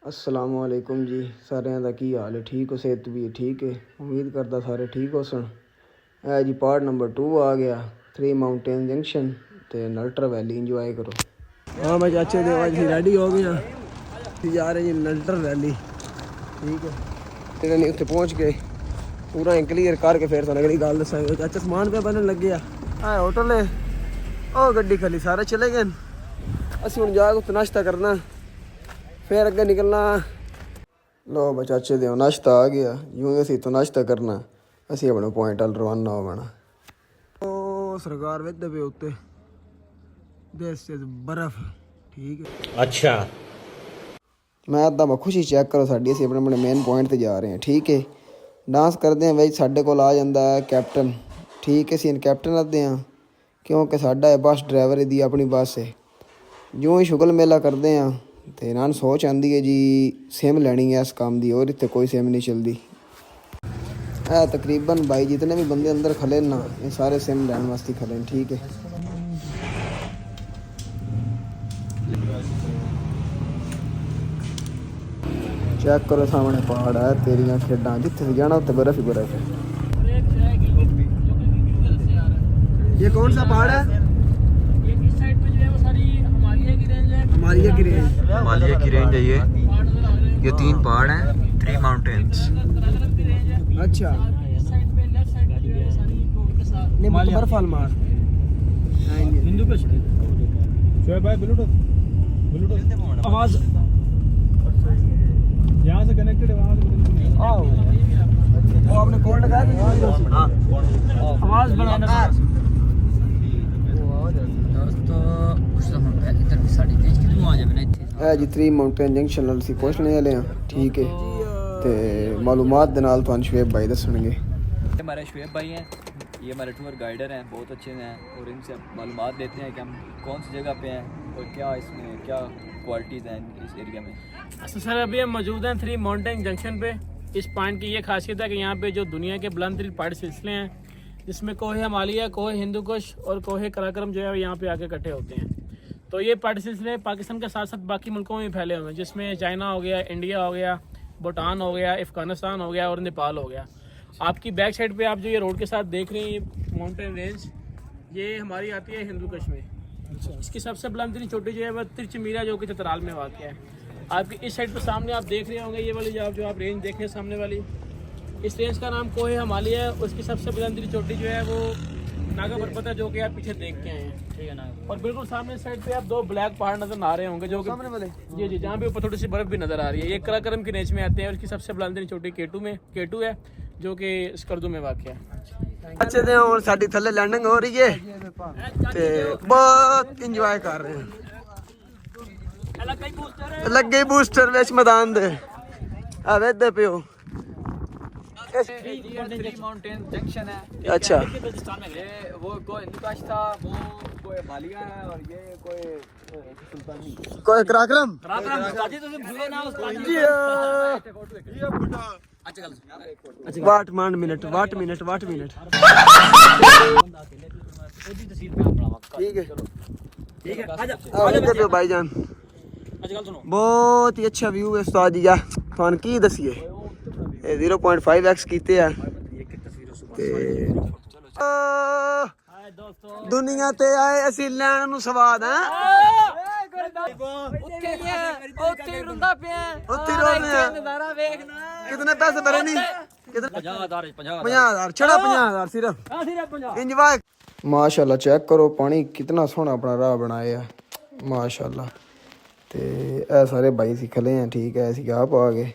अस्सलामु अलैकुम जी सारिਆਂ ਦਾ ਕੀ ਹਾਲ ਹੈ। ठीक हो? सेहत भी ठीक है? उम्मीद करता सारे ठीक हो सन। है जी पार्ट नंबर 2 आ गया 3 माउंटेन जंक्शन ते नल्टर वैली इंजॉय करो। हाँ मैं चाचे दे आज रेडी हो गए हैं जा रहे जी नल्टर वैली। ठीक है तेरे नहीं उत्थे पहुँच गए पूरा क्लीयर करके फिर तुहानू अगली गल दसांगे। चाचा समान पे बनन लगे आ होटल है ओ गड्डी खाली सारे चले गए असीं हुण जा के उत्थे नाश्ता करना फिर अगे निकलना। लो बा चाचे दे नाश्ता आ गया यूं ही असीं तो नाश्ता करना असीं अपने पॉइंट अल रवाना होना। ओ सरकार वेदे पे उत्ते दिस इज बर्फ। ठीक है अच्छा मैं अद्धा मैं खुशी चेक करो साडी असीं अपने अपने मेन पॉइंट ते जा रहे हैं। ठीक है डांस करते हैं बई साडे कोल आ जांदा है कैप्टन। ठीक है असीं कैप्टन लदे हैं क्योंकि साडा बस ड्राइवर दी अपनी बस है। यूं ही शुगल मेला करते हैं तो इन्होंने सोच आती है जी सिम लैनी है इस काम की और इतने कोई सिम नहीं चलती है। तकरीबन भाई जितने भी बंदे अंदर खले ना ये सारे सिम लैन वास्ते खले। ठीक है चेक करो सामने पहाड़ है तेरिया खेडा जिथे जाना उत्थे बर्फ ही बर्फ है। ये कौन सा पहाड़ है? हिमालय की रेंज है ये 3 पहाड़ हैं 3 माउंटेन्स। अच्छा नहीं बर्फ मार हिंदू पे शोएब भाई ब्लूटूथ आवाज यहाँ से कनेक्टेड है वहाँ से वो आपने कॉल लगाया आवाज बनाना है जी 3 माउंटेन जंक्शन नाल सी पहुंचने वाले हैं। ठीक है ते मालूमात दे नाल तुहानू शुएब भाई दसणगे। हमारे शुएब भाई हैं ये हमारे टूर गाइडर हैं बहुत अच्छे हैं और इनसे मालूमात देते हैं कि हम कौन सी जगह पे हैं और क्या इसमें क्या क्वालिटीज़ हैं इस एरिया में। अच्छा सर अभी हम मौजूद हैं 3 माउंटेन जंक्शन पे। इस पॉइंट की ये खासियत है कि यहाँ पे जो दुनिया के बुलंद तरीन पहाड़ी सिलसिले हैं जिसमें कोहे हिमालय कोहे हिंदू कुश और कोहे कराक्रम जो है यहाँ पे आके इकट्ठे होते हैं। तो ये पहाड़ी सिलसिले पाकिस्तान के साथ साथ बाकी मुल्कों में फैले हुए हैं जिसमें चाइना हो गया इंडिया हो गया भूटान हो गया अफगानिस्तान हो गया और नेपाल हो गया। आपकी बैक साइड पे आप जो ये रोड के साथ देख रहे हैं ये माउंटेन रेंज ये हमारी आती है हिंदू कुश में। इसकी सबसे बुलंद तरीन चोटी जो है वह तिरचमीरा जो कि चतराल में वाक़ है। आपकी इस साइड पर सामने आप देख रहे होंगे ये वाली जो आप रेंज देख रहे हैं सामने वाली इस रेंज का नाम कोहे हिमालय है। उसकी सबसे बुलंद तरीन चोटी जो है वो नागा पर्वत है जो कि आप पीछे देख के आए हैं। ठीक है ना और बिल्कुल सामने साइड पे आप 2 ब्लैक पहाड़ नजर आ रहे होंगे जो सामने वाले जी जी जहाँ पे ऊपर थोड़ी सी बर्फ भी नजर आ रही है। ये कराक्रम की रेंज में आते हैं और इसकी सबसे बुलंद चोटी केटू है जो कि स्कर्दू में वाक़ है। अच्छे दे और साडी थल्ले लैंडिंग हो रही है ते बहुत इंजॉय कर रहे हैं। लग गई बूस्टर विच मैदान दे आ वेदे पियो 3 माउंटेन जंक्शन है। अच्छा ये वो कोई हिंदुकाश था वो कोई मालिया है और ये कोई सुल्तानी कोई कराक्रम काजी तो भूले ना उसको वाट मिनट ठीक है आजा भाईजान बहुत ही अच्छा व्यू है उस्ताद जी तुहानू की दसीए 0.5x कीते आ ते दुनिया ते आए असी लैण नू स्वाद है कितने पैसे भरे नहीं 50,000 छड़ा 50,000 सिर्फ इंजॉय। माशाल्लाह चेक करो पानी कितना सोहना अपना राह बनाया माशाल्लाह। ते ए सारे भाई सी खले हैं। ठीक है असी आप आ गए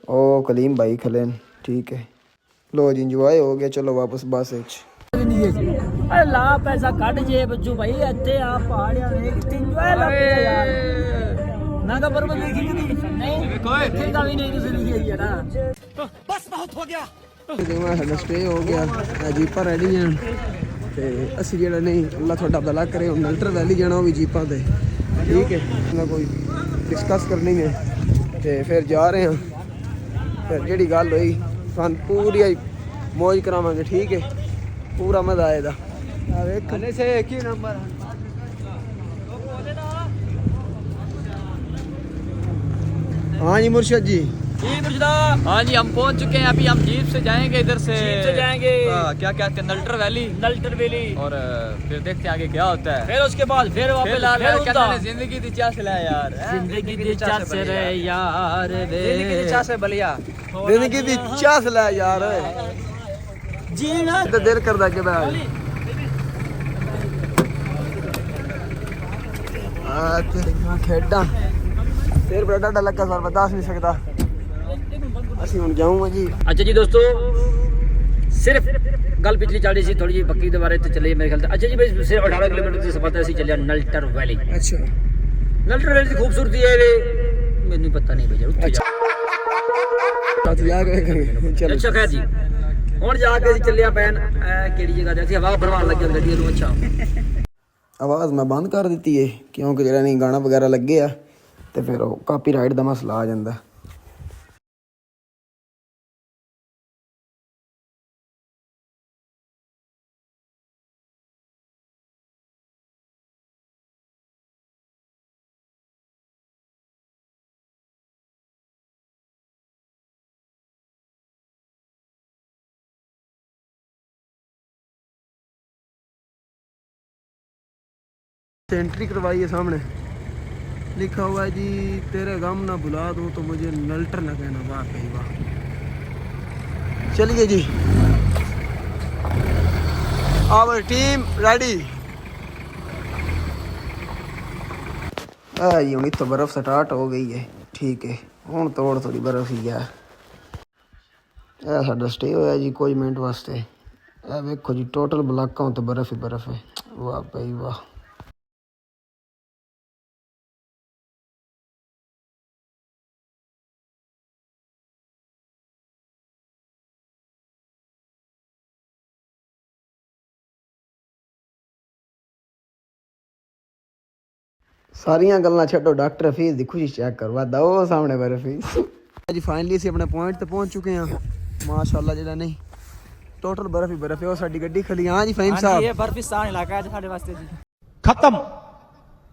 ओ कलीम भाई खले हैं। ठीक है लो जी इंजॉय हो गया चलो वापस बस अरे ला पैसा कट जे बच्चू भाई इत्थे आ पहाड़ियां देख इंजॉय लगती है यार नागा पर्वत देखी नहीं कोई इत्थे का भी नहीं तुसी देखी है ना बस बहुत हो गया देखो साडा स्टे हो गया जीपा रेडी हैं ते असी जेड़ा नहीं अल्लाह थोड़ा भला करे हुन नल्टर वैली जाना वो भी जीपा ते। ठीक है ना कोई डिस्कस करनी है ते फिर जा रहे हैं फिर जेड़ी गल हुई सन पूरी मौज करावांगे। ठीक है पूरा मजा आएगा खाने से एक ही नंबर हाँ जी मुर्शद जी। जी मुर्शदा, हाँ जी हम पहुंच चुके हैं। अभी हम जीप से जाएंगे, इधर से जीप से जाएंगे क्या क्या नल्टर वैली, नल्टर वैली, और फिर देखते हैं आगे क्या होता है। फिर उसके बाद फिर वापस जिंदगी दी चाह से लाया यार, जिंदगी दी चाह से रे यार, जिंदगी दी चाह से बलिया, जिंदगी दी चाह से लाया यार जीना तो देर कर दा के बाद खेडा फिर बड़ा डाडा लगा सर बता नहीं सकता। ਅਸੀਂ ਹੁਣ ਜਾਊਂਗਾ ਜੀ। अच्छा जी दोस्तों, सिर्फ गल पिछली चल रही सी थोड़ी जी बकरी के बारे चले मेरे ख्याल। अच्छा जी भाई, सिर्फ 18 किलोमीटर की सफर से चलिया नल्टर वैली। अच्छा नल्टर वैली की खूबसूरती है वे मैनू पता नहीं भैया उत्थे जा चलो अच्छा खैर जी, हुण जाके ਅਸੀਂ ਚੱਲਿਆ ਪੈਨ ਕਿਹੜੀ ਜਗ੍ਹਾ ਤੇ ਅਸੀਂ ਹਵਾ ਭਰਵਾਉਣ ਲੱਗੇ ਗੱਡੀ ਨੂੰ। अच्छा ਆਵਾਜ਼ ਮੈਂ ਬੰਦ ਕਰ ਦਿੱਤੀ ਏ ਕਿਉਂਕਿ ਜਿਹੜਾ ਨਹੀਂ ਗਾਣਾ ਵਗੈਰਾ ਲੱਗੇ ਆ ਤੇ ਫਿਰ ਉਹ ਕਾਪੀਰਾਈਟ ਦਾ ਮਸਲਾ ਆ ਜਾਂਦਾ। एंट्री करवाई है, सामने लिखा हुआ है जी तेरे गम ना भुला दूं तो मुझे नल्टर ना कहना। वाह भाई वाह। चलिए जी, आवर टीम रेडी। जी हूँ इतों बर्फ स्टार्ट हो गई है, ठीक है हूँ तोड़ थोड़ी बर्फ ही है। साडा स्टे होया जी कुछ मिनट वास्ते। वेखो जी टोटल ब्लॉकों तो बर्फ ही बर्फ है। वाह भाई वाह। सारियां गल्लां छड्डो, डॉक्टर हफीज दी खुशी चेक करवा दो सामने बर्फ ही। जी फाइनली ਅਸੀਂ अपने पॉइंट ਤੇ पहुंच चुके हैं माशाल्लाह। ਜਿਹੜਾ नहीं टोटल बर्फ ही बर्फ है। और साडी गड्डी खली। हाँ जी फहीम साहब, ये बर्फिस्तान इलाका है ਸਾਡੇ ਵਾਸਤੇ ਜੀ। खत्म।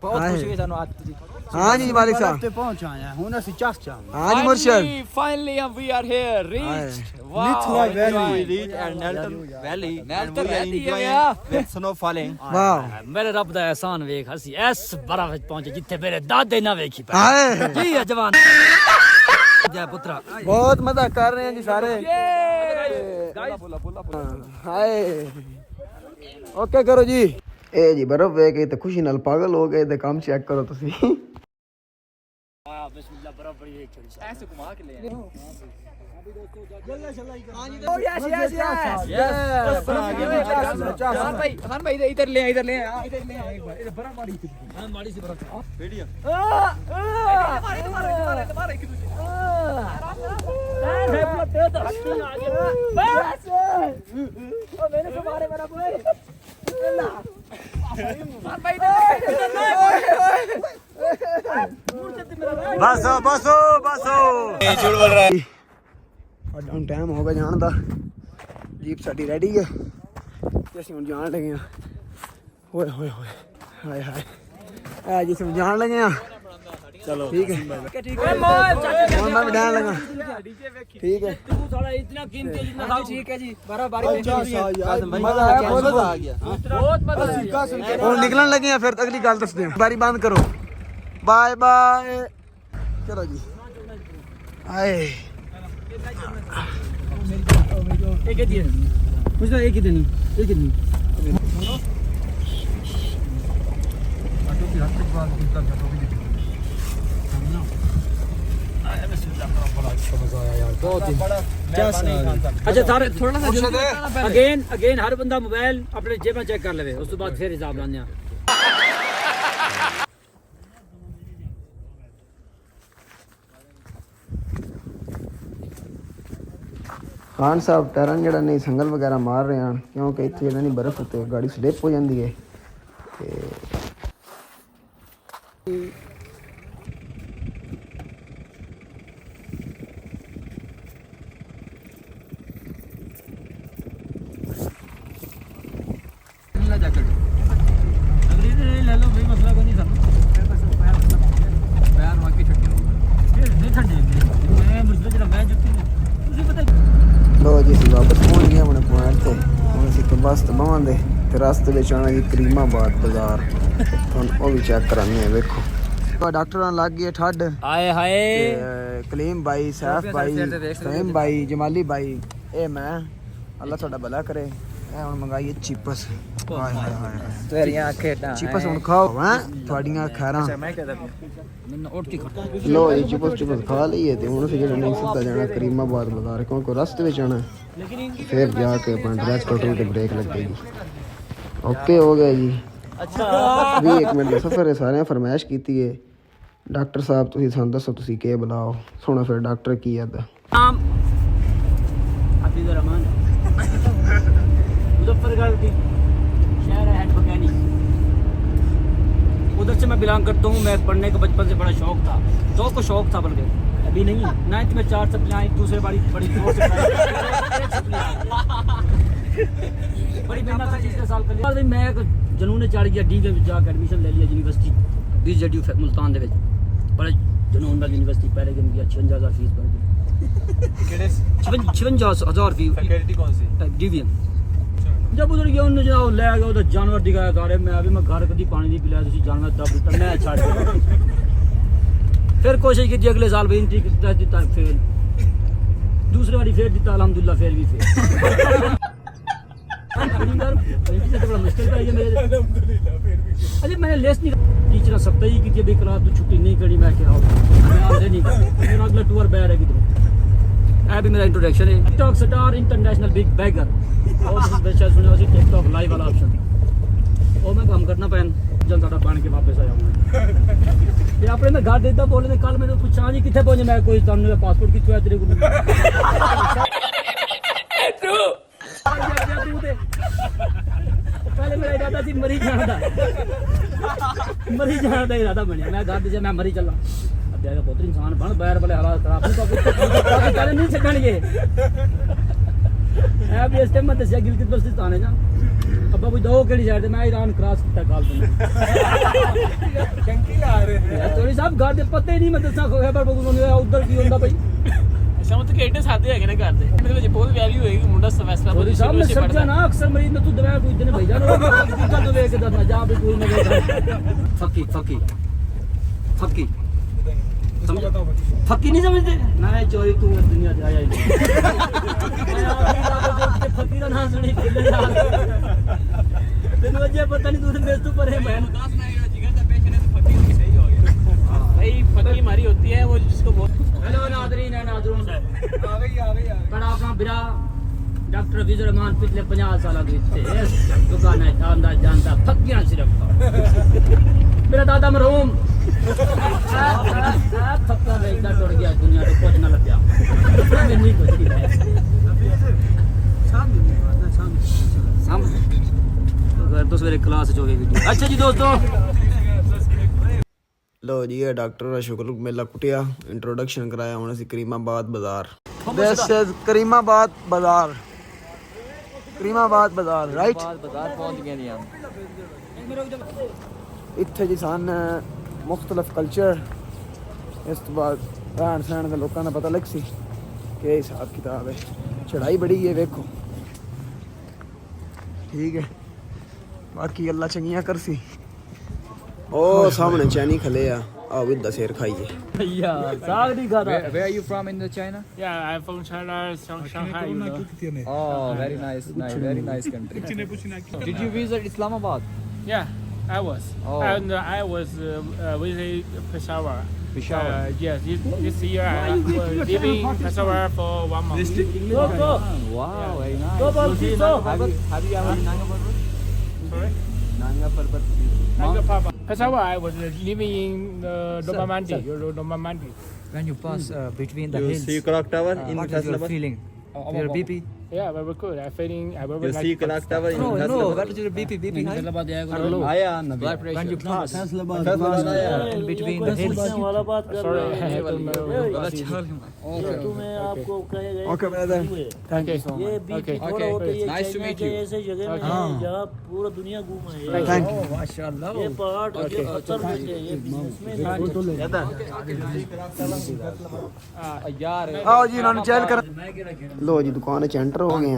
बहुत खुशी हुई ਸਾਨੂੰ ਅੱਜ ਜੀ। हाँ जी मालिक साहब ਤੇ ਪਹੁੰਚ ਆਇਆ ਹੁਣ ਅਸੀਂ ਚੱਕ ਚਾਂ हाँ जी मुर्शद। Finally we are here, reached. Wow, Nithla Valley. we reached and Naltar Valley. Naltar Valley है यार। with snow falling. वाह मेरे रब दा एहसान वेख, ਅਸੀਂ ਇਸ ਬਰਫ਼ ਵਿੱਚ ਪਹੁੰਚੇ ਜਿੱਥੇ ਮੇਰੇ ਦਾਦੇ ਨਾ ਵੇਖੀ ਪਈ। हाय ਕੀ ਹੈ जवान जय पुत्रा। बहुत मजा कर रहे हैं जी सारे। हाय ओके करो जी। ए जी बर्फ वे के ते खुशी नाल पागल हो गए ते काम चेक करो तुसी। बिस्मिल्लाह, बर्फ बड़ी है थोड़ी सी। ऐसे घुमा के ले आए। खान भाई इधर ले इधर ले इधर ले एक बार इधर बड़ा मारी थी। हां मारी सी बर्फ वीडियो मारे एक दूसरे ਬਸੋ ਬਸੋ ਬਸੋ ਹੁਣ ਟਾਈਮ ਹੋ ਗਿਆ ਜਾਣ ਦਾ। ਜੀਪ ਸਾਡੀ ਰੈਡੀ ਹੈ ਤੇ ਅਸੀਂ ਹੁਣ ਜਾਣ ਲੱਗੇ ਹਾਂ। ਓਏ ਹੋਏ ਹੋਏ ਹਾਏ ਹਾਏ ਆ ਜੀ ਅਸੀਂ ਜਾਣ ਲੱਗੇ ਹਾਂ। चलो ठीक है और मैं भी डालने लगा ठीक है। तू साला इतना कीमती जितना था। ठीक है जी बराबर मजा आया बहुत मजा आ गया बहुत मजा आया। और निकलने लगे हैं फिर अगली गल दसदे हैं। बारी बंद करो बाय बाय। चलो जी आए एक ही दिन मुझे एक ही दिन एक ही दिन अच्छा सारे थोड़ा सा अगेन हर बंदा मोबाइल अपने जेब में चेक कर ले, उस तो बाद फिर हिसाब लाने। खान साहब टैरन जड़ा नहीं संगल वगैरह मार रहे हैं क्योंकि इतने जड़ा नहीं बर्फ होते गाड़ी स्लिप हो जाती है। ले लो भाई, मसला कोई नहीं। ਜਾਵਾਂਗੇ ਤੇ ਰਸਤੇ ਵਿੱਚ ਆਣਾ ਜੀ ਕਰੀਮਾਬਾਦ ਬਾਜ਼ਾਰ, ਤੁਹਾਨੂੰ ਉਹ ਵੀ ਚੈੱਕ ਕਰਾਂਗੇ ਆ। ਵੇਖੋ ਡਾਕਟਰਾਂ ਲੱਗ ਗਈ ਠੱਡ। आए हाय ਤੇ ਕਲੀਮ ਬਾਈ, ਸੈਫ ਬਾਈ, ਫਹੀਮ ਬਾਈ, ਜਮਾਲੀ ਬਾਈ, ਇਹ ਮੈਂ, ਅੱਲਾ ਤੁਹਾਡਾ ਭਲਾ ਕਰੇ। ਇਹ ਹੁਣ ਮੰਗਾਈਏ ਚਿਪਸ। ਹਾਏ ਹਾਏ ਹਾਏ तेरियां खेटा ਚਿਪਸ ਹੁਣ ਖਾਓ ਹੈ ਤੁਹਾਡੀਆਂ ਖੈਰਾਂ। मैं कहता मैंने उठ के खा ਲੋ ਇਹ ਚਿਪਸ ਖਾ ਲਈਏ ਤੇ ਹੁਣ ਅਸੀਂ ਜਿਹੜਾ ਨਹੀਂ ਸਿੱਧਾ ਜਾਣਾ ਕਰੀਮਾਬਾਦ ਬਾਜ਼ਾਰ, ਕਿਉਂਕਿ ਰਸਤੇ ਵਿੱਚ ਆਣਾ ਫਿਰ ਜਾ ਕੇ ਆਪਣਾ ਡਰੈਸ ਟੋਟਲ ਤੇ ਬ੍ਰੇਕ ਲੱਗੇਗੀ। ਓਕੇ ਹੋ ਗਿਆ ਜੀ। ਅੱਛਾ 1 ਮਿੰਟ ਦਾ ਸਫ਼ਰ ਹੈ, ਸਾਰਿਆਂ ਫਰਮਾਇਸ਼ ਕੀਤੀ ਹੈ। ਡਾਕਟਰ ਸਾਹਿਬ ਤੁਸੀਂ ਸਾਨੂੰ ਦੱਸੋ ਤੁਸੀਂ ਕੀ ਬੁਲਾਓ। ਸੁਣੋ ਫਿਰ ਡਾਕਟਰ ਕੀ ਆਦਾ। नाम हफीज़ रहमान मुजफ्फरगढ़ की शहर है बकैनी, उधर से मैं बिलोंग करता हूँ। मैं पढ़ने का बचपन से बड़ा शौक था, शौक था बल्कि अभी नहीं है। 9th में 4 सप्लियाँ आई, दूसरे बारी बड़ी जोर से बड़ी मेहनत से तीसरे साल कर लिया। मैं जनून चढ़ गया, डी के जाकर एडमिशन ले लिया यूनिवर्सिटी BZU मुल्तान दे बड़ा जनून नाल यूनिवर्सिटी पहले दिन गया 56,000 फीस भर दी। 56,000 फीस फैकल्टी कौन सी DVM। जब उधर गया उन्होंने जनाब ले गया उधर जानवर दिखाया गाड़े में। अभी मैं घर कभी पानी नहीं पिलाया तुसी जानवर दब दिता मैं छाड़ फिर कोशिश की अगले साल भी दिता फेल, दूसरी बारी फेर दिता अल्हम्दुलिल्लाह फेर भी फेल। बड़ा मुश्किल था ये मेरे। अरे मैंने लेस नहीं टीचर सकता ही कि भाई क्लास तो छुट्टी नहीं करी। मैं क्या नहीं मेरा अगला टूर बैर है किधर। भी मेरा इंट्रोडक्शन है। TikTok star international big beggar और शायद सुने हो टिकटॉक लाइव वाला ऑप्शन और मैं काम करना पैन जनता बन के वापस आया ये अपने मैं घर देता बोले थे कल मैंने पूछा जी कितने पहुंचे। मैं कोई सामने पासपोर्ट की चुया तेरे को पहले मेरा इरादा थी मरी जाना था इरादा बनया। मैं घर से मैं मरी चला अब जाएगा बहुत इंसान बन बैर वाले हालात खराब पहले नहीं छड़नगे। मैं भी इस टाइम मैं दसिया गिलगित बल्तिस्तान है ना अब्बा कोई दो केड़ी साइड मैं ईरान क्रॉस किया कल थोड़ी साहब घर दे पते ही नहीं मैं दसा खबर उधर की होंदा भाई अच्छा मतलब कि एडे सादे है ना घर दे मेरे ਵਿੱਚ ਬਹੁਤ ਵੈਲਿਊ ਹੋਏਗੀ ਮੁੰਡਾ ਸਮੈਸਟਰ थोड़ी साहब मैं समझा ना अक्सर मरीज में तू दवा कोई दिन भेजा ना तो लेके दसना जा भी कोई ना फकी फकी नहीं समझते ना चोरी तू दुनिया से आया ही फकी का नाम सुनी तेन वजह पता नहीं तू बेस तू पर है बहन भाई फकी हमारी होती है वो जिसको बहुत हेलो नादरीन है नादरून आ गई बड़ा अपना बिरा डॉक्टर हफीज़ रहमान पिछले 50 साल के इस दुकान है जानता फकियां सिर्फ मेरा दादा मरहूम फक्का बेचता टुट गया दुनिया तो कुछ ना लग्या मैं नहीं कुछ अगर तो सवेरे क्लास जो वीडियो। अच्छा जी दोस्तों ਲੋ ਜੀ ਇਹ ਡਾਕਟਰ ਦਾ ਸ਼ੁਕਰ ਮੇਲਾ ਕੁੱਟਿਆ ਇੰਟਰੋਡਕਸ਼ਨ ਕਰਾਇਆ। ਹੁਣ ਅਸੀਂ ਕਰੀਮਾਬਾਦ ਬਾਜ਼ਾਰ ਦਿਸ ਇਜ਼ ਕਰੀਮਾਬਾਦ ਬਾਜ਼ਾਰ ਰਾਈਟ बाजार पहुंच गए नहीं हम। ਇੱਥੇ ਜੀ ਸਨ ਮੁxtਲਫ ਕਲਚਰ। ਇਸ ਤੋਂ ਬਾਅਦ ਰਹਿਣ ਸਹਿਣ ਦੇ ਲੋਕਾਂ ਦਾ ਪਤਾ ਲੱਗ ਸੀ ਕਿ ਹਿਸਾਬ ਕਿਤਾਬ ਹੈ। ਚੜਾਈ ਬੜੀ ਹੈ ਵੇਖੋ ਠੀਕ ਹੈ ਬਾਕੀ ਅੱਲਾ ਚੰਗੀਆਂ ਕਰਸੀ। ਉਹ ਸਾਹਮਣੇ ਚੈਨੀ ਖਲੇ ਆ ਆ ਵੀ ਦਾ ਸਿਰ ਖਾਈਏ भैया साग नहीं खाता Where are you from in the China? Yeah, I'm from China, Shanghai. Oh, very nice, very nice country. Did you visit Islamabad? Yeah, I was. Oh. And I was visiting Peshawar. Peshawar. Yes, this year I was living in Peshawar for 1 month. Wow, very nice. Have you ever Nanga Parbat? Sorry? Nanga Parbat. Peshawar, I was living in Domamandi. Domamandi. When you pass between the hills, Clock Tower in what is your feeling? Your BP? Yeah, very good. I feeling I very like. Clock Tower No, what is your BP? BP high? आया नबी Blood pressure. When you pass in between the hills. Sorry, I had to okay brother Thank you. Okay. Nice to meet you. ऐसे जगह में है जहाँ पूरा दुनिया घूमा है। Thank you Mashallah. ये पहाड़ ये पत्थर मिलते हैं ये यार ਆਓ ਜੀ ਇਹਨਾਂ ਨੂੰ ਚੈੱਕ ਕਰ ਲੋ ਜੀ ਦੁਕਾਨ 'ਚ ਐਂਟਰ ਹੋ ਗਏ ਆ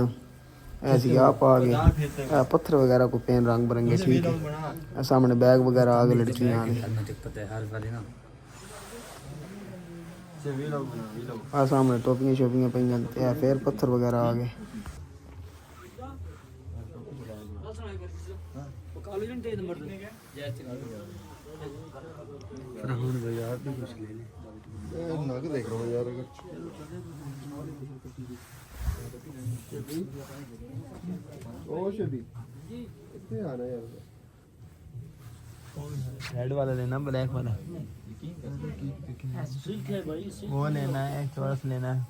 ऐसी आप आ गए पत्थर वगैरह को पेन रंग बिरंगे ठीक है सामने बैग वगैरह आ गए लड़कियां आ सामने टोपियां शोपियां पे फिर पत्थर वगैरह आ गए रेड वाला लेना ब्लैक वाला सिल्क है भाई सिल्क वो लेना है चौरस लेना है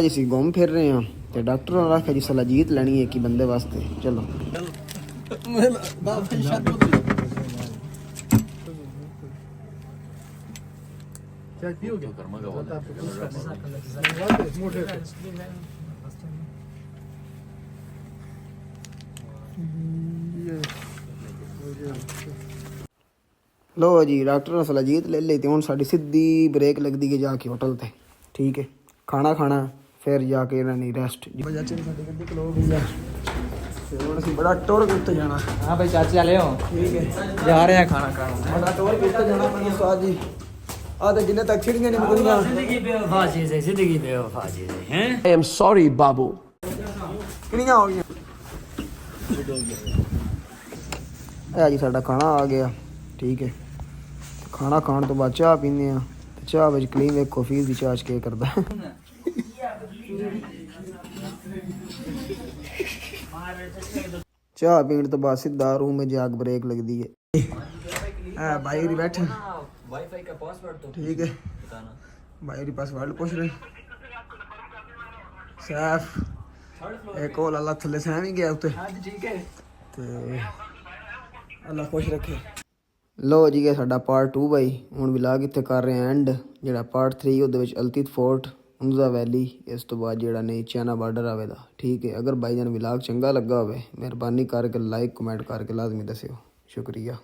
जी सी घूम फिर रहे हैं तो डॉक्टर ने रखा जी सलाजीत लेनी है कि बंदे वास्ते चलो लो जी डॉक्टर ने सलाजीत ले ली तो हूँ साड़ी सीधी ब्रेक लगती है जाके होटल ते ठीक है खाना खाना फिर जाके इन्होंने रेस्ट बड़ा टोर के उत्ते जाना हाँ भाई चाची वाले हो ठीक है जा रहे हैं खाना खाना बड़ा टोर के उत्ते जाना अपनी उस्ताद जी आ तो जिन्ने तक छिड़ियां नहीं मुकदियां जिंदगी बेवफा चीज है जिंदगी बेवफा चीज है हैं I am sorry, Babu. किनियां हो गई जी साडा खाना आ गया ठीक है खाना खाने तो बाद चाह पीने आ चाह विच क्रीम वेखो फीस दी चाह के करदा चाह पीने तो बाद सीधा रूम में जाग ब्रेक लगदी है भाई री बैठे वाईफाई का पासवर्ड तो ठीक है बताना भाई री पासवर्ड पूछ रहे सैफ एक और अल्लाह थल्ले सैम ही गया उत्ते ठीक है ਤੇ ਅੱਲਾ ਖੁਸ਼ ਰੱਖੇ ਲੋ ਜੀ ਇਹ ਸਾਡਾ ਪਾਰਟ 2 ਬਾਈ ਹੁਣ ਵਲੌਗ ਇੱਥੇ ਕਰ ਰਹੇ ਹਾਂ ਐਂਡ ਜਿਹੜਾ ਪਾਰਟ 3 ਉਹਦੇ ਵਿੱਚ ਅਲਤੀਤ ਫੋਰਟ ਉਨਜ਼ਾ ਵੈਲੀ ਇਸ ਤੋਂ ਬਾਅਦ ਜਿਹੜਾ ਨਹੀਂ ਚਾਈਨਾ ਬਾਰਡਰ ਆਵੇਗਾ ਠੀਕ ਹੈ ਅਗਰ ਬਾਈ ਜਾਨ ਵਲੌਗ ਚੰਗਾ ਲੱਗਾ ਹੋਵੇ ਮਿਹਰਬਾਨੀ ਕਰਕੇ ਲਾਈਕ ਕਮੈਂਟ ਕਰਕੇ ਲਾਜ਼ਮੀ ਦੱਸਿਓ ਸ਼ੁਕਰੀਆ